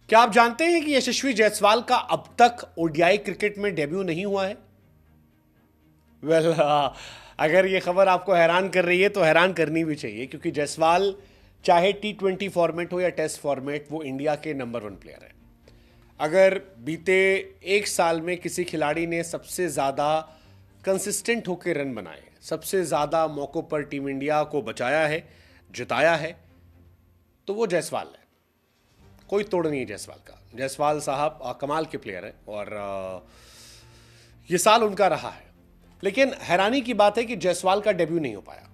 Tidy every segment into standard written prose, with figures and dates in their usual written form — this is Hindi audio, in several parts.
क्या आप जानते हैं कि यशस्वी जायसवाल का अब तक ओडीआई क्रिकेट में डेब्यू नहीं हुआ है? वेल अगर ये खबर आपको हैरान कर रही है तो हैरान करनी भी चाहिए, क्योंकि जायसवाल चाहे T20 फॉर्मेट हो या टेस्ट फॉर्मेट, वो इंडिया के नंबर 1 प्लेयर है। अगर बीते एक साल में किसी खिलाड़ी ने सबसे ज़्यादा कंसिस्टेंट होकर रन बनाए, सबसे ज़्यादा मौक़ों पर टीम इंडिया को बचाया है, जिताया है, तो वो जायसवाल है। कोई तोड़ नहीं है जायसवाल का। जायसवाल साहब कमाल के प्लेयर हैं और ये साल उनका रहा है। लेकिन हैरानी की बात है कि जायसवाल का डेब्यू नहीं हो पाया।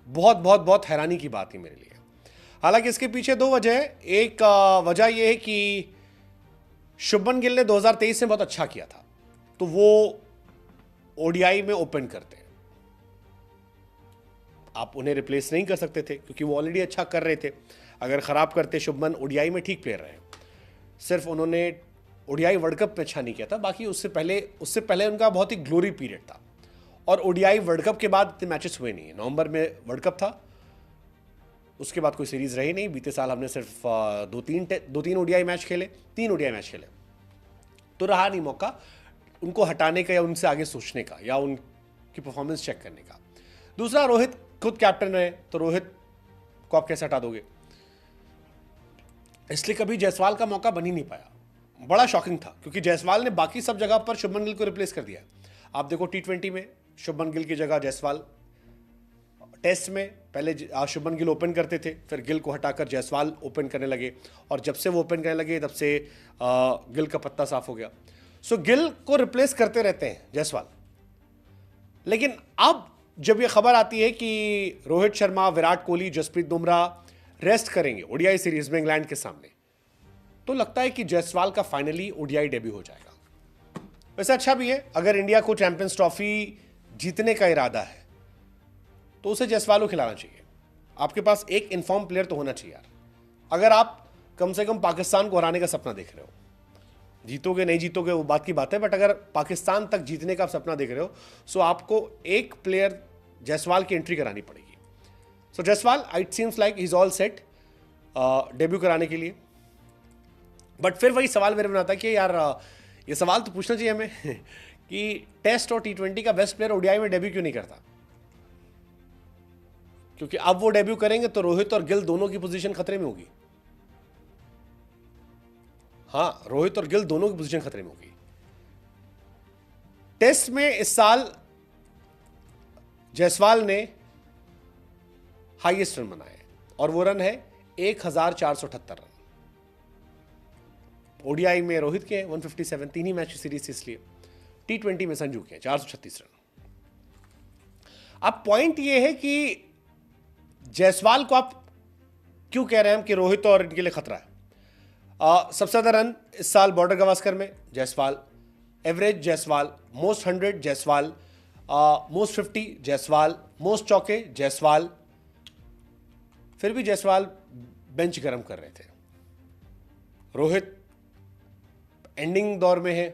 बहुत बहुत बहुत हैरानी की बात है मेरे लिए। हालांकि इसके पीछे दो वजह है। एक वजह यह है कि शुभमन गिल ने 2023 में बहुत अच्छा किया था, तो वो ओडीआई में ओपन करते हैं। आप उन्हें रिप्लेस नहीं कर सकते थे क्योंकि वो ऑलरेडी अच्छा कर रहे थे। अगर खराब करते शुभमन, ओडीआई में ठीक प्लेयर रहे, सिर्फ उन्होंने ओडीआई वर्ल्ड कप में अच्छा नहीं किया था। बाकी उससे पहले उनका बहुत ही ग्लोरी पीरियड था। और ओडीआई वर्ल्ड कप के बाद इतने मैचेस हुए नहीं है। नवंबर में वर्ल्ड कप था, उसके बाद कोई सीरीज रही नहीं। बीते साल हमने सिर्फ दो तीन ओडीआई मैच खेले, 3 ओडीआई मैच खेले, तो रहा नहीं मौका उनको हटाने का या उनसे आगे सोचने का या उनकी परफॉर्मेंस चेक करने का। दूसरा, रोहित खुद कैप्टन है, तो रोहित को आप कैसे हटा दोगे? इसलिए कभी जायसवाल का मौका बन ही नहीं पाया। बड़ा शॉकिंग था क्योंकि जायसवाल ने बाकी सब जगह पर शुभमन गिल को रिप्लेस कर दिया। आप देखो T20 में शुभमन गिल की जगह जायसवाल, टेस्ट में पहले शुभमन गिल ओपन करते थे, फिर गिल को हटाकर जायसवाल ओपन करने लगे, और जब से वो ओपन करने लगे तब से गिल का पत्ता साफ हो गया। सो गिल को रिप्लेस करते रहते हैं जायसवाल। लेकिन अब जब ये खबर आती है कि रोहित शर्मा, विराट कोहली, जसप्रीत बुमराह रेस्ट करेंगे ओडीआई सीरीज में इंग्लैंड के सामने, तो लगता है कि जायसवाल का फाइनली ओडीआई डेब्यू हो जाएगा। वैसे अच्छा भी है, अगर इंडिया को चैंपियंस ट्रॉफी जीतने का इरादा है तो उसे जायसवाल को खिलाना चाहिए। आपके पास एक इन्फॉर्म प्लेयर तो होना चाहिए यार। अगर आप कम से कम पाकिस्तान को हराने का सपना देख रहे हो, जीतोगे नहीं जीतोगे वो बात की बात है, बट अगर पाकिस्तान तक जीतने का आप सपना देख रहे हो, सो आपको एक प्लेयर जायसवाल की एंट्री करानी पड़ेगी। So Jaiswal, it seems like he is all set debut कराने के लिए। बट फिर वही सवाल मेरे मन आता है कि यार ये सवाल तो पूछना चाहिए हमें कि टेस्ट और T20 का बेस्ट प्लेयर ओडीआई में डेब्यू क्यों नहीं करता? क्योंकि अब वो डेब्यू करेंगे तो रोहित और गिल दोनों की पोजीशन खतरे में होगी। हाँ, रोहित और गिल दोनों की पोजीशन खतरे में होगी। टेस्ट में इस साल जायसवाल ने हाईएस्ट रन बनाए और वो रन है 1478 रन। ओडीआई में रोहित के 157, 3 ही मैच की सीरीज थी, इसलिए T20 में संजू के 436 रन। अब पॉइंट ये है कि जायसवाल को आप क्यों कह रहे हैं कि रोहित और इनके लिए खतरा है? सबसे ज्यादा रन इस साल बॉर्डर गवास्कर में Jaiswal, average Jaiswal, most 100 Jaiswal, most 50 Jaiswal, most चौके जायसवाल। फिर भी जायसवाल बेंच गर्म कर रहे थे। रोहित एंडिंग दौर में है,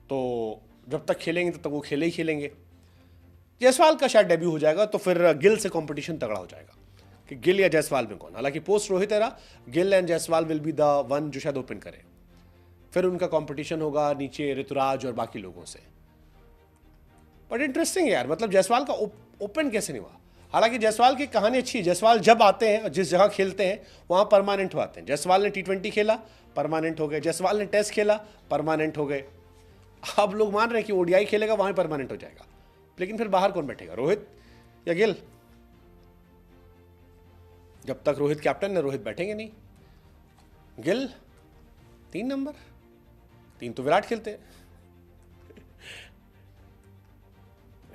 तो जब तक खेलेंगे तब तक वो खेले ही खेलेंगे। जायसवाल का शायद डेब्यू हो जाएगा तो फिर गिल से कंपटीशन तगड़ा हो जाएगा कि गिल या जायसवाल में कौन। हालांकि post Rohit era Gill and Jaiswal will be the one जो शायद ओपन करे। फिर उनका कंपटीशन होगा नीचे ऋतुराज और बाकी लोगों से। बट इंटरेस्टिंग है यार, मतलब जायसवाल का ओपन कैसे नहीं हुआ? हालांकि जायसवाल की कहानी अच्छी है। जायसवाल जब आते हैं, जिस जगह खेलते हैं वहां परमानेंट हो आते हैं। जायसवाल ने T20 खेला, परमानेंट हो गए। जायसवाल ने टेस्ट खेला, परमानेंट हो गए। अब लोग मान रहे हैं कि ओडीआई खेलेगा वहां परमानेंट हो जाएगा, लेकिन फिर बाहर कौन बैठेगा, रोहित या गिल? जब तक रोहित कैप्टन है रोहित बैठेंगे नहीं। गिल 3 नंबर, 3 तो विराट खेलते हैं।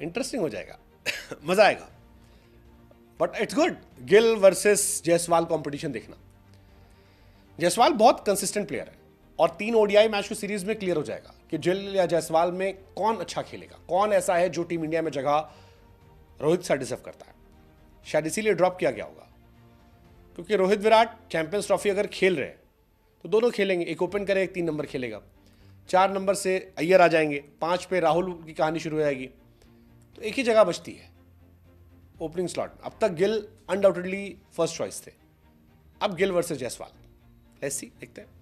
इंटरेस्टिंग हो जाएगा मजा आएगा। But it's good, Gill versus Jaiswal competition देखना। जायसवाल बहुत कंसिस्टेंट प्लेयर है और 3 ओडीआई मैच की सीरीज में क्लियर हो जाएगा कि गिल या जायसवाल में कौन अच्छा खेलेगा, कौन ऐसा है जो टीम इंडिया में जगह रोहित से डिजर्व करता है। शायद इसीलिए ड्रॉप किया गया होगा, क्योंकि रोहित विराट चैंपियंस ट्रॉफी अगर खेल रहे हैं तो दोनों खेलेंगे। एक ओपन करे, एक 3 नंबर खेलेगा। 4 नंबर से अय्यर आ जाएंगे, 5 पे राहुल की कहानी शुरू हो जाएगी, तो एक ही जगह बचती है ओपनिंग स्लॉट। अब तक गिल अनडाउटेडली फर्स्ट चॉइस थे, अब Gill versus Jaiswal. Let's see, देखते हैं।